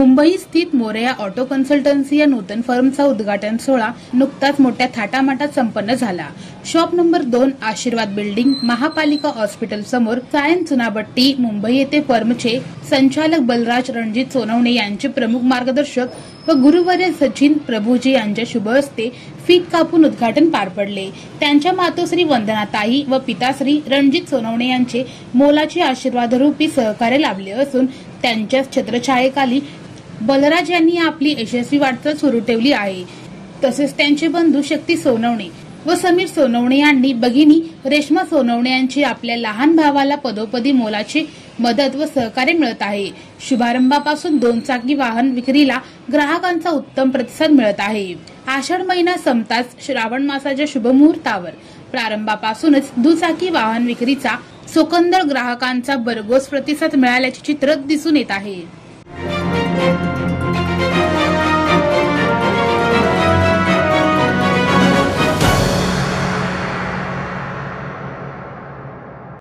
मुंबई स्थित Morya auto consultancy या नूतन फर्मचा उद्घाटन सोहळा नुकताच मोठ्या थाटामाटात संपन्न झाला। शॉप नंबर 2 आशीर्वाद बिल्डिंग महापालिका हॉस्पिटल समोर सायन चुनाभट्टी मुंबई येथे फर्मचे संचालक बलराज रणजित सोनवणे यांचे प्रमुख मार्गदर्शक व गुरुवर्य सचिन प्रभुजी यांच्या शुभ हस्ते फीत कापून उद्घाटन पार पडले। त्यांच्या मातोश्री वंदनाताई व पिताश्री रणजित सोनवणे यांचे मोलाचे आशीर्वादरूपी सहकार्य लाभले असून त्यांच्या छत्रछायेखाली बलराज यांनी आपली यशस्वी वाटचाल सुरू ठेवली आहे। तसेच त्यांचे बंधू शक्ती सोनवणे व समीर सोनवणे यांनी भगिनी रेश्मा सोनवणे यांची आपल्या लहान भावाला पदोपदी मोलाची मदत व सहकार्य मिळत आहे। शुभारंभापासून 2 चाकी वाहन विक्रीला ग्राहकांचा उत्तम प्रतिसाद मिळत आहे। आषाढ महिना संपताच श्रावण मासाच्या शुभमुहूर्तावर प्रारंभापासूनच दुचाकी वाहन विक्रीचा सोकंदळ ग्राहकांचा भरघोस प्रतिसाद मिळाल्याचे चित्र दिसून येत आहे।